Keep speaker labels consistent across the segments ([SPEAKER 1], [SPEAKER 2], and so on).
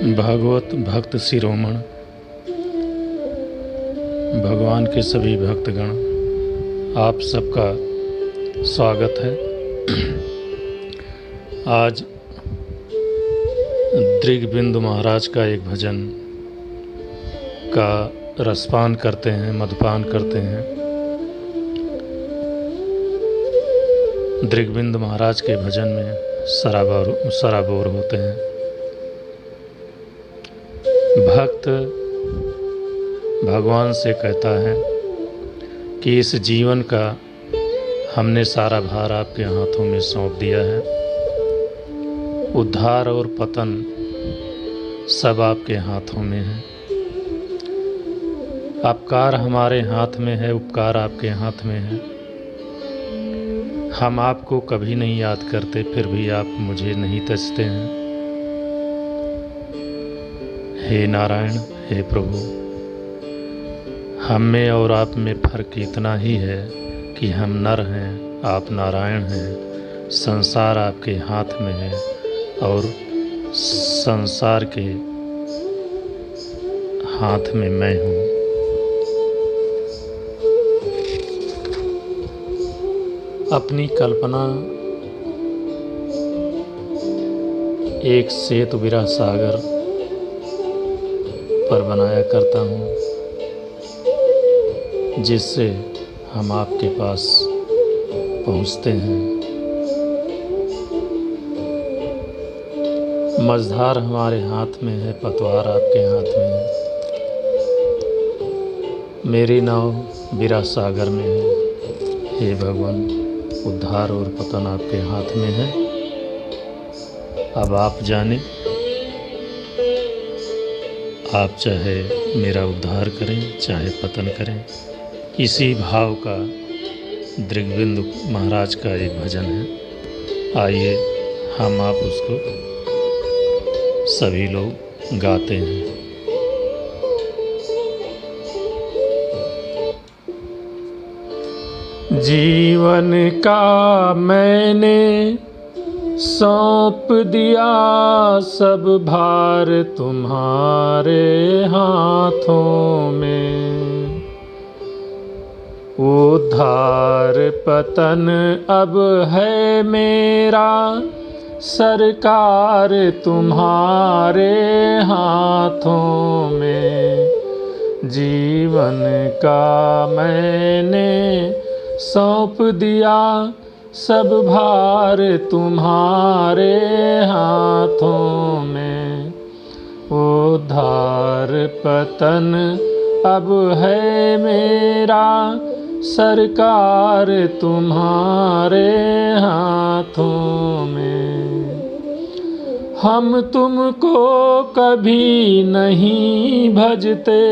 [SPEAKER 1] भागवत भक्त शिरोमण भगवान के सभी भक्तगण, आप सबका स्वागत है। आज दृगबिंदु महाराज का एक भजन का रसपान करते हैं, मधुपान करते हैं। दृगबिंदु महाराज के भजन में सराबोर होते हैं। भक्त भगवान से कहता है कि इस जीवन का हमने सारा भार आपके हाथों में सौंप दिया है। उद्धार और पतन सब आपके हाथों में है। अपकार हमारे हाथ में है, उपकार आपके हाथ में है। हम आपको कभी नहीं याद करते, फिर भी आप मुझे नहीं तजते हैं। हे नारायण, हे प्रभु, हम में और आप में फर्क इतना ही है कि हम नर हैं, आप नारायण हैं। संसार आपके हाथ में है और संसार के हाथ में मैं हूँ। अपनी कल्पना एक सेतु विरह सागर पर बनाया करता हूँ, जिससे हम आपके पास पहुँचते हैं। मझधार हमारे हाथ में है, पतवार आपके हाथ में है। मेरी नाव विरह सागर में है। हे भगवान, उद्धार और पतन आपके हाथ में है। अब आप जाने, आप चाहे मेरा उद्धार करें, चाहे पतन करें। इसी भाव का दृगबिंदु महाराज का एक भजन है। आइए हम आप उसको सभी लोग गाते हैं। जीवन का मैंने सौंप दिया सब भार तुम्हारे हाथों में। उद्धार पतन अब है मेरा, सरकार तुम्हारे हाथों में। जीवन का मैंने सौंप दिया सब भार तुम्हारे हाथों में। उद्धार पतन अब है मेरा, सरकार तुम्हारे हाथों में। हम तुमको कभी नहीं भजते,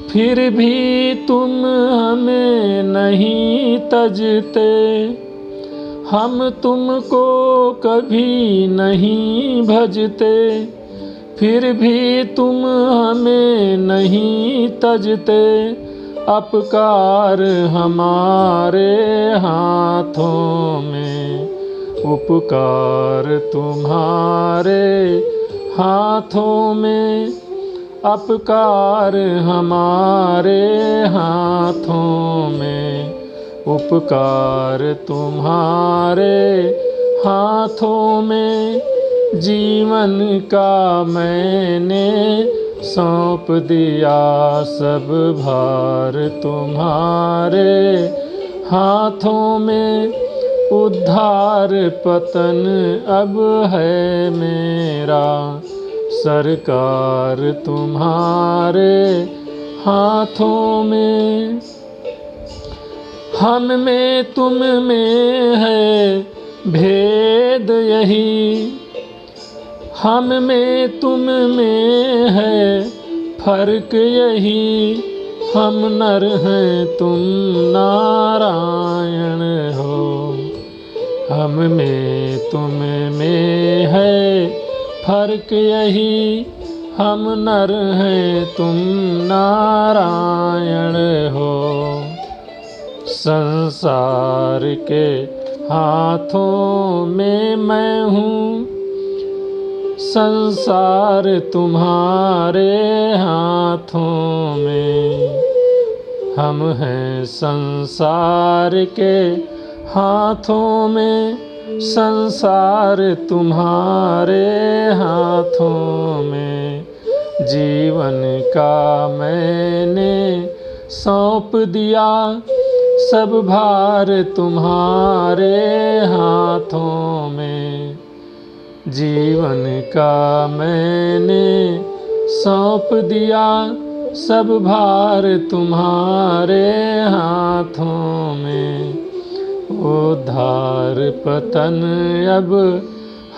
[SPEAKER 1] फिर भी तुम हमें नहीं तजते। हम तुमको कभी नहीं भजते, फिर भी तुम हमें नहीं तजते। अपकार हमारे हाथों में, उपकार तुम्हारे हाथों में। अपकार हमारे हाथों में, उपकार तुम्हारे हाथों में। जीवन का मैंने सौंप दिया सब भार तुम्हारे हाथों में। उद्धार पतन अब है मेरा, सरकार तुम्हारे हाथों में। हम में तुम में है भेद यही, हम में तुम में है फर्क यही। हम नर हैं, तुम नारायण हो। हम में तुम में है फर्क यही। हम नर हैं, तुम नारायण हो। संसार के हाथों में मैं हूँ, संसार तुम्हारे हाथों में। हम हैं संसार के हाथों में, संसार तुम्हारे हाथों में। जीवन का मैंने सौंप दिया, सब भार तुम्हारे हाथों में। जीवन का मैंने सौंप दिया, सब भार तुम्हारे हाथों में। उद्धार पतन अब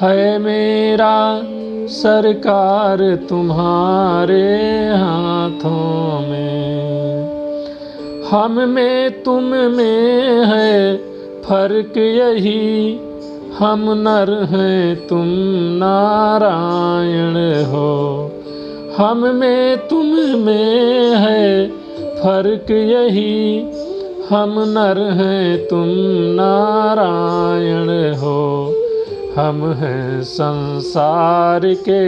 [SPEAKER 1] है मेरा, सरकार तुम्हारे हाथों में। हम में तुम में है फर्क यही, हम नर हैं तुम नारायण हो। हम में तुम में है फर्क यही, हम नर हैं तुम नारायण हो। हम हैं संसार के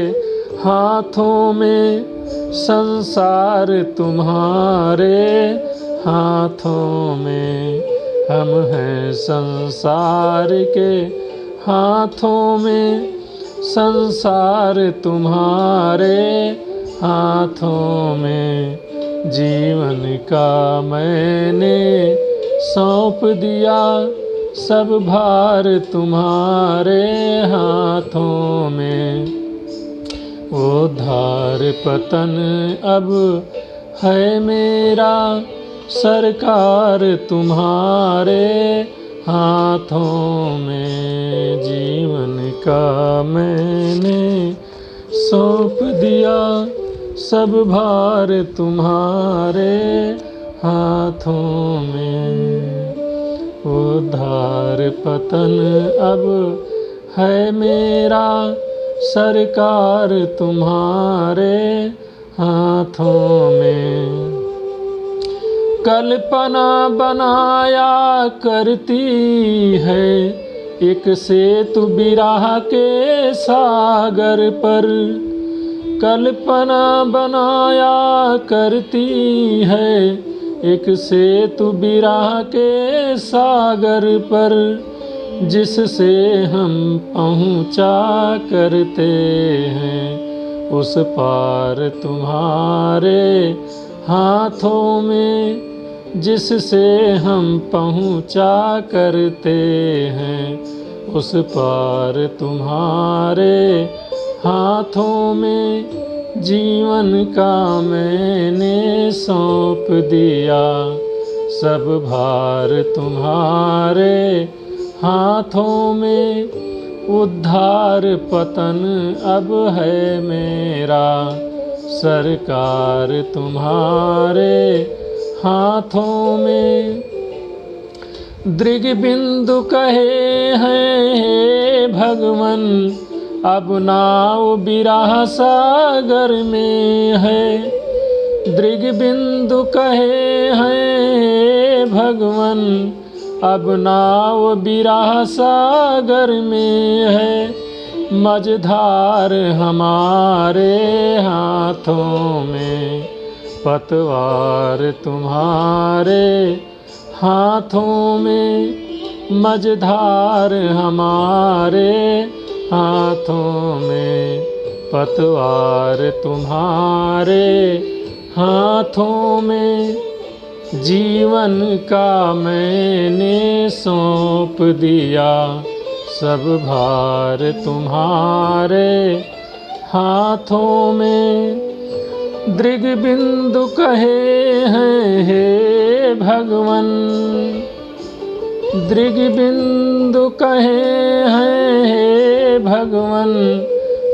[SPEAKER 1] हाथों में, संसार तुम्हारे हाथों में। हम हैं संसार के हाथों में, संसार तुम्हारे हाथों में। जीवन का मैंने सौंप दिया, सब भार तुम्हारे हाथों में। उद्धार पतन अब है मेरा, सरकार तुम्हारे हाथों में। जीवन का मैंने सौंप दिया, सब भार तुम्हारे हाथों में। उद्धार पतन अब है मेरा, सरकार तुम्हारे हाथों में। कल्पना बनाया करती है एक सेतु बिरह के सागर पर। कल्पना बनाया करती है एक सेतु बिरह के सागर पर, जिससे हम पहुँचा करते हैं उस पार तुम्हारे हाथों में। जिससे हम पहुँचा करते हैं उस पार तुम्हारे हाथों में। जीवन का मैंने सौंप दिया, सब भार तुम्हारे हाथों में। उद्धार पतन अब है मेरा, सरकार तुम्हारे हाथों में। दृग्बिंदु कहे हैं हे भगवन, अब नाव बिरह सागर में है। दृग्बिंदु कहे हैं हे भगवन, अब नाव बिरह सागर में है। मझधार हमारे हाथों में, पतवार तुम्हारे हाथों में। मझधार हमारे हाथों में, पतवार तुम्हारे हाथों में। जीवन का मैंने सौंप दिया, सब भार तुम्हारे हाथों में। दृग्बिंदु कहे हैं हे भगवन, दृग्बिंदु कहे हैं हे भगवन,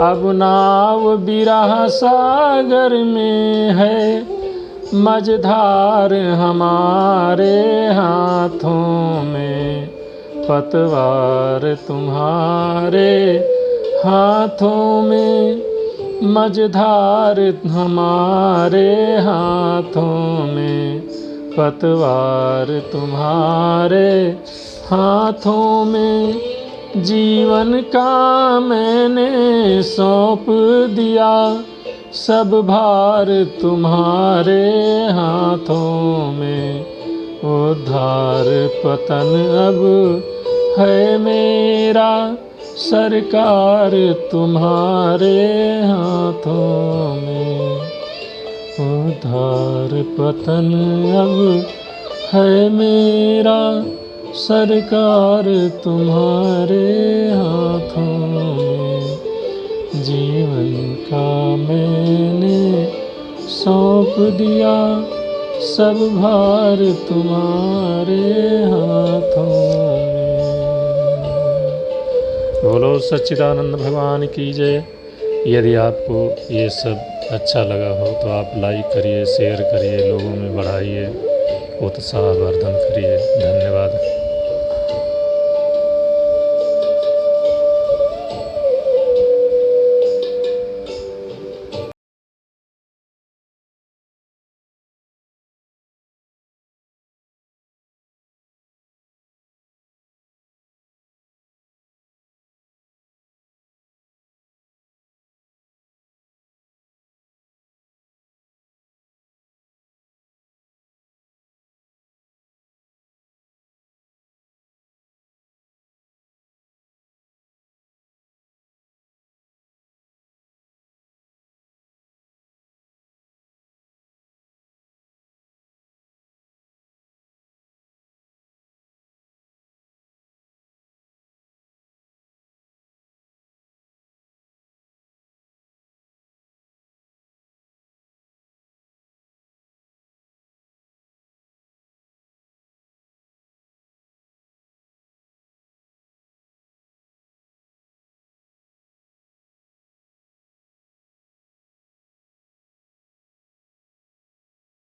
[SPEAKER 1] अब नाव बिरह सागर में है। मझधार हमारे हाथों में, पतवार तुम्हारे हाथों में। मझधार हमारे हाथों में, पतवार तुम्हारे हाथों में। जीवन का मैंने सौंप दिया, सब भार तुम्हारे हाथों में। उद्धार पतन अब है मेरा, सरकार तुम्हारे हाथों में। उद्धार पतन अब है मेरा, सरकार तुम्हारे हाथों में। जीवन का मैंने सौंप दिया, सब भार तुम्हारे हाथों में। बोलो सच्चिदानंद भगवान की जय। यदि आपको ये सब अच्छा लगा हो तो आप लाइक करिए, शेयर करिए, लोगों में बढ़ाइए, उत्साहवर्धन करिए। धन्यवाद।